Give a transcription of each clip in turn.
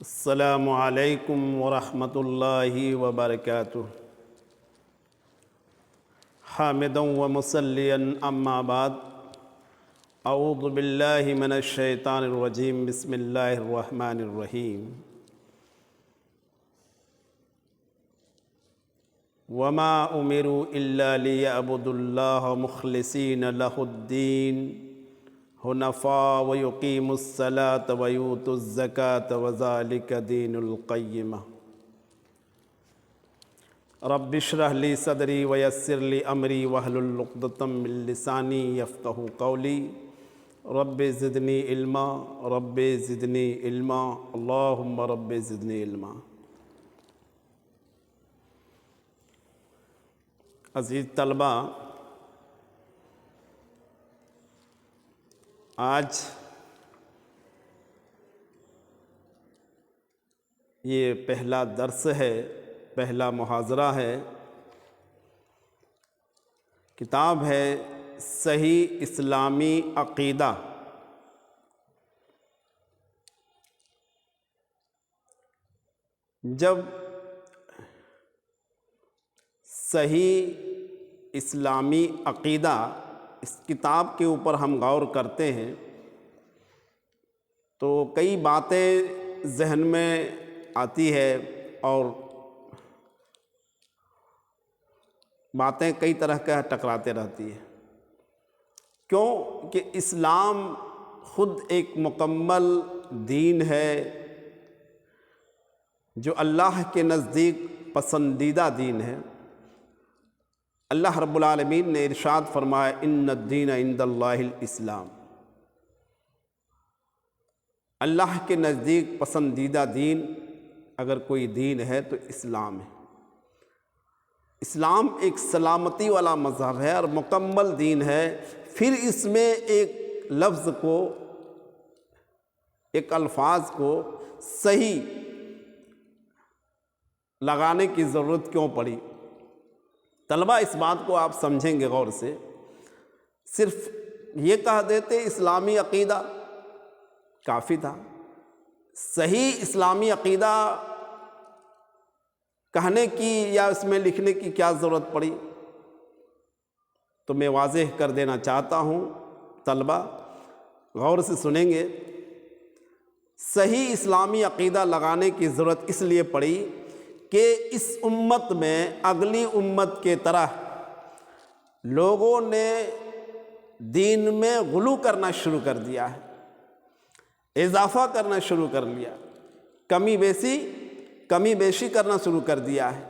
السلام علیکم ورحمۃ اللہ وبرکاتہ۔ حامدا ومصلیا اما بعد، اعوذ باللہ من الشیطان الرجیم، بسم اللہ الرحمن الرحیم۔ وما امروا الا لیعبدوا اللہ مخلصین لہ الدین حنفاء ویقیموا الصلاۃ ویؤتوا الزکاۃ وذلک دین القیمہ۔ رب اشرح لی صدری ویسر لی امری واحلل عقدۃ من لسانی یفقہوا قولی۔ رب زدنی علما، رب زدنی علما، اللہم رب زدنی علما۔ عزیز طلبہ، آج یہ پہلا درس ہے، پہلا محاضرہ ہے۔ کتاب ہے صحیح اسلامی عقیدہ۔ جب صحیح اسلامی عقیدہ اس کتاب کے اوپر ہم غور کرتے ہیں تو کئی باتیں ذہن میں آتی ہے اور باتیں کئی طرح کا ٹکراتے رہتی ہے۔ کیوں کہ اسلام خود ایک مکمل دین ہے جو اللہ کے نزدیک پسندیدہ دین ہے۔ اللہ رب العالمین نے ارشاد فرمایا، ان الدین عند اللہ الاسلام۔ اللہ کے نزدیک پسندیدہ دین اگر کوئی دین ہے تو اسلام ہے۔ اسلام ایک سلامتی والا مذہب ہے اور مکمل دین ہے۔ پھر اس میں ایک لفظ کو، ایک الفاظ کو صحیح لگانے کی ضرورت کیوں پڑی؟ طلبہ اس بات کو آپ سمجھیں گے غور سے۔ صرف یہ کہہ دیتے اسلامی عقیدہ کافی تھا۔ صحیح اسلامی عقیدہ کہنے کی یا اس میں لکھنے کی کیا ضرورت پڑی؟ تو میں واضح کر دینا چاہتا ہوں، طلبہ غور سے سنیں گے۔ صحیح اسلامی عقیدہ لگانے کی ضرورت اس لیے پڑی کہ اس امت میں اگلی امت کے طرح لوگوں نے دین میں غلو کرنا شروع کر دیا ہے، اضافہ کرنا شروع کر لیا، کمی بیشی کرنا شروع کر دیا ہے۔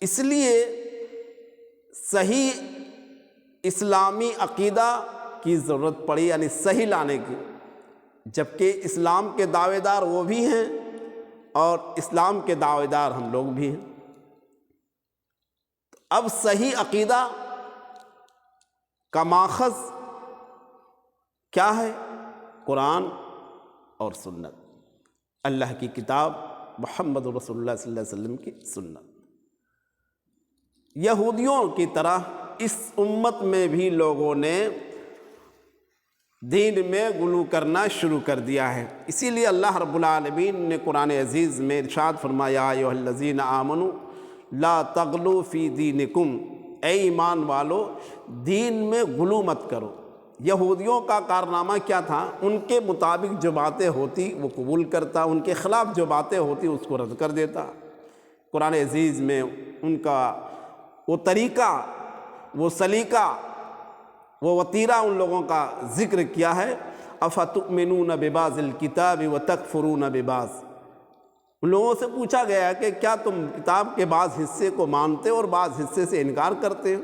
اس لیے صحیح اسلامی عقیدہ کی ضرورت پڑی، یعنی صحیح لانے کی، جبکہ اسلام کے دعوے دار وہ بھی ہیں اور اسلام کے دعوے دار ہم لوگ بھی ہیں۔ اب صحیح عقیدہ کا ماخذ کیا ہے؟ قرآن اور سنت، اللہ کی کتاب، محمد رسول اللہ صلی اللہ علیہ وسلم کی سنت۔ یہودیوں کی طرح اس امت میں بھی لوگوں نے دین میں غلو کرنا شروع کر دیا ہے۔ اسی لیے اللہ رب العالمین نے قرآن عزیز میں ارشاد فرمایا، یا ایھا الذین آمنوا لا تغلوا فی دینکم، اے ایمان والو دین میں غلو مت کرو۔ یہودیوں کا کارنامہ کیا تھا؟ ان کے مطابق جو باتیں ہوتی وہ قبول کرتا، ان کے خلاف جو باتیں ہوتی اس کو رد کر دیتا۔ قرآن عزیز میں ان کا وہ طریقہ، وہ سلیقہ، وہ وتیرہ ان لوگوں کا ذکر کیا ہے۔ افتؤمنون ببعض الکتاب وتکفرون ببعض۔ ان لوگوں سے پوچھا گیا کہ کیا تم کتاب کے بعض حصے کو مانتے اور بعض حصے سے انکار کرتے ہو؟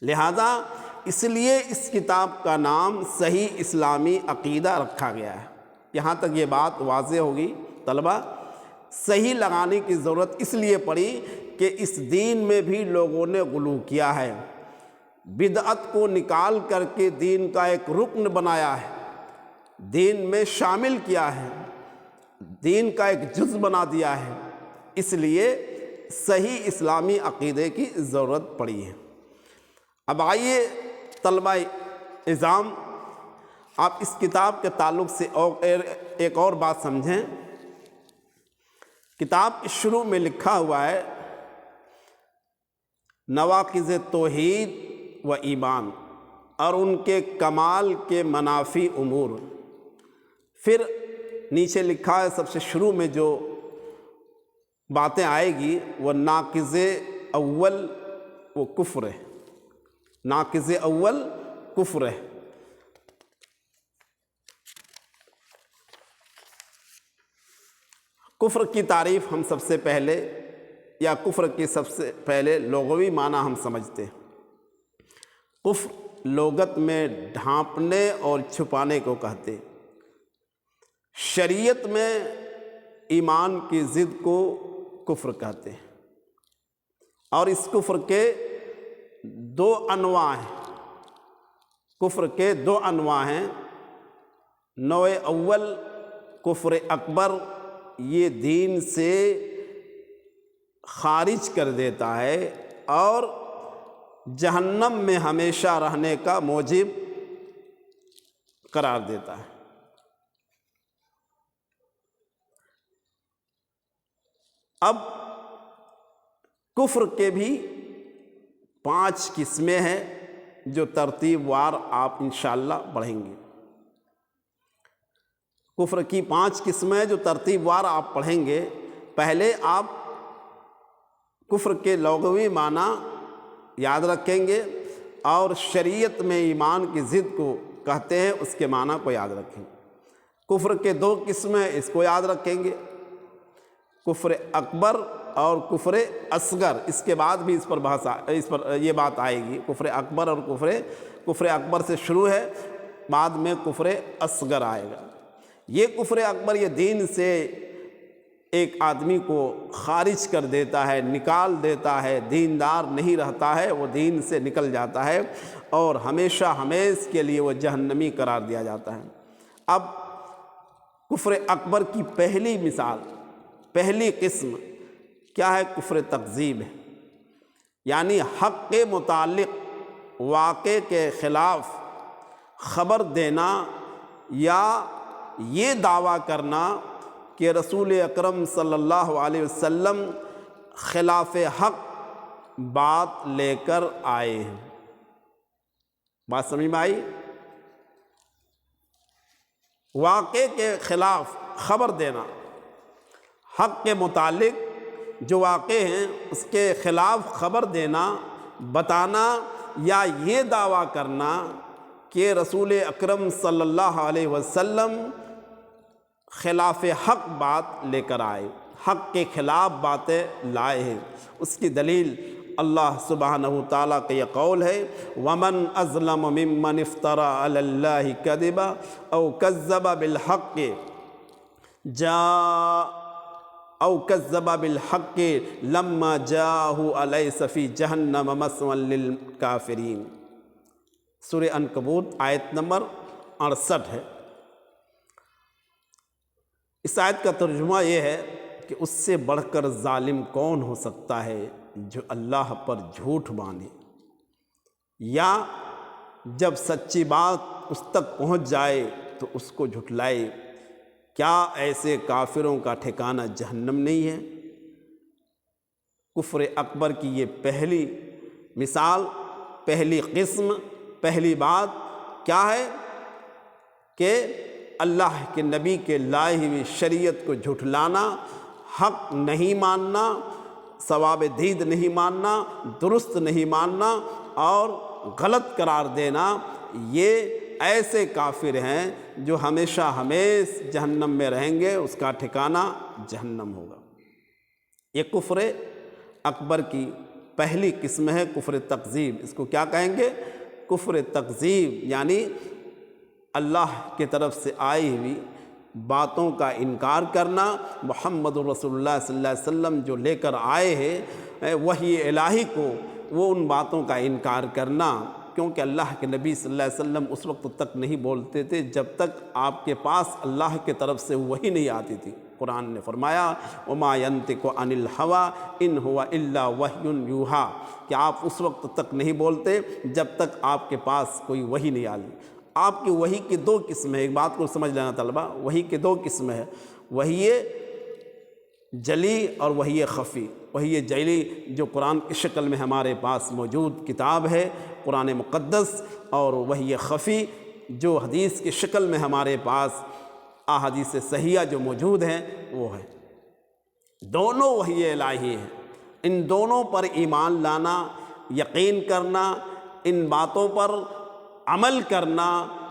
لہذا اس لیے اس کتاب کا نام صحیح اسلامی عقیدہ رکھا گیا ہے۔ یہاں تک یہ بات واضح ہوگی طلبہ۔ صحیح لگانے کی ضرورت اس لیے پڑی کہ اس دین میں بھی لوگوں نے غلو کیا ہے، بدعت کو نکال کر کے دین کا ایک رکن بنایا ہے، دین میں شامل کیا ہے، دین کا ایک جز بنا دیا ہے۔ اس لیے صحیح اسلامی عقیدے کی ضرورت پڑی ہے۔ اب آئیے طلبہ اعزام، آپ اس کتاب کے تعلق سے ایک اور بات سمجھیں کتاب کے شروع میں لکھا ہوا ہے نواقض توحید و ایمان اور ان کے کمال کے منافی امور۔ پھر نیچے لکھا ہے سب سے شروع میں جو باتیں آئے گی وہ ناقض اول وہ کفر ہے، ناقض اول کفر ہے۔ کفر کی تعریف ہم سب سے پہلے یا کفر کی سب سے پہلے لغوی معنی ہم سمجھتے ہیں۔ کفر لغت میں ڈھانپنے اور چھپانے کو کہتے، شریعت میں ایمان کی ضد کو کفر کہتے ہیں، اور اس کفر کے دو انواع ہیں۔ کفر کے دو انواع ہیں۔ نوع اول کفر اکبر، یہ دین سے خارج کر دیتا ہے اور جہنم میں ہمیشہ رہنے کا موجب قرار دیتا ہے۔ اب کفر کے بھی 5 قسمیں ہیں جو ترتیب وار آپ انشاءاللہ پڑھیں گے۔ کفر کی 5 قسمیں جو ترتیب وار آپ پڑھیں گے۔ پہلے آپ کفر کے لغوی معنی یاد رکھیں گے اور شریعت میں ایمان کی ضد کو کہتے ہیں اس کے معنی کو یاد رکھیں گے۔ کفر کے 2 قسمیں اس کو یاد رکھیں گے، کفر اکبر اور کفر اصغر۔ اس کے بعد بھی اس پر یہ بات آئے گی، کفر اکبر اور کفر اکبر سے شروع ہے، بعد میں کفر اصغر آئے گا۔ یہ کفر اکبر یہ دین سے ایک آدمی کو خارج کر دیتا ہے، نکال دیتا ہے، دیندار نہیں رہتا ہے، وہ دین سے نکل جاتا ہے اور ہمیشہ ہمیش کے لیے وہ جہنمی قرار دیا جاتا ہے۔ اب کفر اکبر کی پہلی مثال، پہلی قسم کیا ہے؟ کفر تکذیب ہے، یعنی حق کے متعلق واقع کے خلاف خبر دینا یا یہ دعویٰ کرنا کہ رسول اکرم صلی اللہ علیہ وسلم خلاف حق بات لے کر آئے ہیں۔ بات سمجھ میں آئی؟ واقع کے خلاف خبر دینا، حق کے متعلق جو واقع ہیں اس کے خلاف خبر دینا، بتانا یا یہ دعویٰ کرنا کہ رسول اکرم صلی اللہ علیہ وسلم خلاف حق بات لے کر آئے، حق کے خلاف باتیں لائے ہیں۔ اس کی دلیل اللہ سبحانہ تعالیٰ کا یہ قول ہے وَمَنْ أَظْلَمُ مِمَّنِ افْتَرَى عَلَى اللَّهِ كَذِبًا أَوْ كَذَّبَ بِالْحَقِّ لَمَّا جَاءَهُ أَلَيْسَ فِي جَهَنَّمَ مَثْوًى لِلْكَافِرِينَ۔ سورہ عنکبوت آیت نمبر 68 ہے۔ اس آیت کا ترجمہ یہ ہے کہ اس سے بڑھ کر ظالم کون ہو سکتا ہے جو اللہ پر جھوٹ باندھے یا جب سچی بات اس تک پہنچ جائے تو اس کو جھٹلائے۔ کیا ایسے کافروں کا ٹھکانہ جہنم نہیں ہے؟ کفر اکبر کی یہ پہلی مثال، پہلی قسم، پہلی بات کیا ہے کہ اللہ کے نبی کے لائے ہوئی شریعت کو جھٹلانا، حق نہیں ماننا، ثواب دید نہیں ماننا، درست نہیں ماننا اور غلط قرار دینا۔ یہ ایسے کافر ہیں جو ہمیشہ ہمیش جہنم میں رہیں گے، اس کا ٹھکانہ جہنم ہوگا۔ یہ کفر اکبر کی پہلی قسم ہے، کفر تکذیب۔ اس کو کیا کہیں گے؟ کفر تکذیب، یعنی اللہ کی طرف سے آئی ہوئی باتوں کا انکار کرنا، محمد رسول اللہ صلی اللہ علیہ وسلم جو لے کر آئے ہیں وحی الہی کو، وہ ان باتوں کا انکار کرنا، کیونکہ اللہ کے نبی صلی اللہ علیہ وسلم اس وقت تک نہیں بولتے تھے جب تک آپ کے پاس اللہ کے طرف سے وحی نہیں آتی تھی۔ قرآن نے فرمایا وَمَا يَنْطِقُ عَنِ الْهَوَىٰ إِنْ هُوَ إِلَّا وَحْيٌ يُوحَىٰ، کہ آپ اس وقت تک نہیں بولتے جب تک آپ کے پاس کوئی وحی نہیں آتی۔ آپ کی وحی کی 2 قسمیں، ایک بات کو سمجھ لینا طلبہ، وحی کی 2 قسمیں ہیں۔ وحی جلی اور وحی خفی۔ وحی جلی جو قرآن کی شکل میں ہمارے پاس موجود کتاب ہے قرآن مقدس، اور وحی خفی جو حدیث کی شکل میں ہمارے پاس احادیث صحیحہ جو موجود ہیں وہ ہے۔ دونوں وحی الہی ہیں، ان دونوں پر ایمان لانا، یقین کرنا، ان باتوں پر عمل کرنا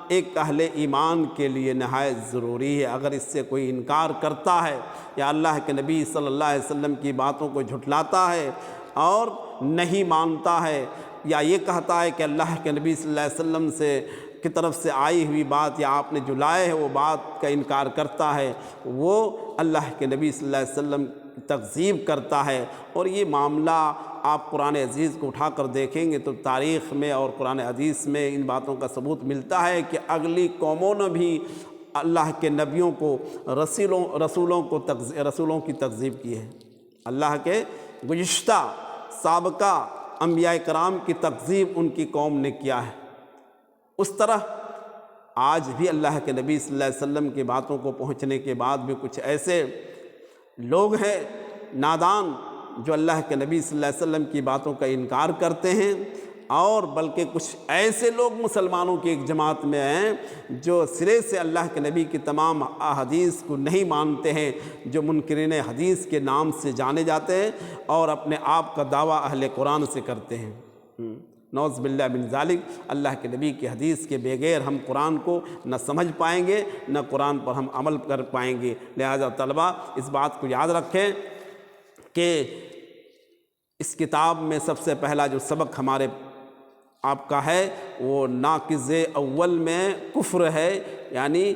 ایک اہل ایمان کے لیے نہایت ضروری ہے۔ اگر اس سے کوئی انکار کرتا ہے یا اللہ کے نبی صلی اللہ علیہ وسلم کی باتوں کو جھٹلاتا ہے اور نہیں مانتا ہے، یا یہ کہتا ہے کہ اللہ کے نبی صلی اللہ علیہ وسلم کی طرف سے آئی ہوئی بات یا آپ نے جو لائے ہے وہ بات کا انکار کرتا ہے، وہ اللہ کے نبی صلی اللہ علیہ وسلم کی تکذیب کرتا ہے۔ اور یہ معاملہ آپ قرآن عزیز کو اٹھا کر دیکھیں گے تو تاریخ میں اور قرآن حدیث میں ان باتوں کا ثبوت ملتا ہے کہ اگلی قوموں نے بھی اللہ کے نبیوں کو رسولوں کی تکذیب کی ہے۔ اللہ کے گزشتہ سابقہ انبیاء کرام کی تکذیب ان کی قوم نے کیا ہے۔ اس طرح آج بھی اللہ کے نبی صلی اللہ علیہ وسلم کی باتوں کو پہنچنے کے بعد بھی کچھ ایسے لوگ ہیں نادان جو اللہ کے نبی صلی اللہ علیہ وسلم کی باتوں کا انکار کرتے ہیں، اور بلکہ کچھ ایسے لوگ مسلمانوں کی ایک جماعت میں ہیں جو سرے سے اللہ کے نبی کی تمام احادیث کو نہیں مانتے ہیں، جو منکرین حدیث کے نام سے جانے جاتے ہیں اور اپنے آپ کا دعویٰ اہل قرآن سے کرتے ہیں۔ نعوذ باللہ من ذالک، اللہ کے نبی کی حدیث کے بغیر ہم قرآن کو نہ سمجھ پائیں گے، نہ قرآن پر ہم عمل کر پائیں گے۔ لہذا طلبہ اس بات کو یاد رکھیں کہ اس کتاب میں سب سے پہلا جو سبق ہمارے آپ کا ہے وہ ناقض اول میں کفر ہے، یعنی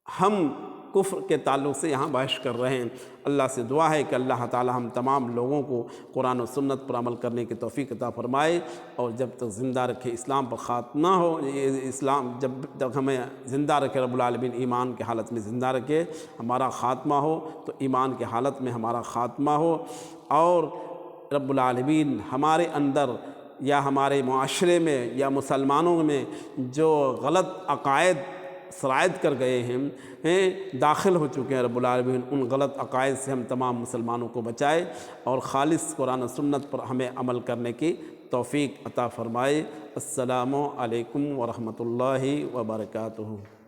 ہم کفر کے تعلق سے یہاں بحث کر رہے ہیں۔ اللہ سے دعا ہے کہ اللہ تعالی ہم تمام لوگوں کو قرآن و سنت پر عمل کرنے کی توفیق عطا فرمائے، اور جب تک زندہ رکھے اسلام پر خاتمہ ہو، اسلام جب تک ہمیں زندہ رکھے رب العالمین ایمان کی حالت میں زندہ رکھے، ہمارا خاتمہ ہو تو ایمان کی حالت میں ہمارا خاتمہ ہو، اور رب العالمین ہمارے اندر یا ہمارے معاشرے میں یا مسلمانوں میں جو غلط عقائد سرائد کر گئے ہیں داخل ہو چکے ہیں، رب العالمین ان غلط عقائد سے ہم تمام مسلمانوں کو بچائے اور خالص قرآن و سنت پر ہمیں عمل کرنے کی توفیق عطا فرمائے۔ السلام علیکم ورحمۃ اللہ وبرکاتہ۔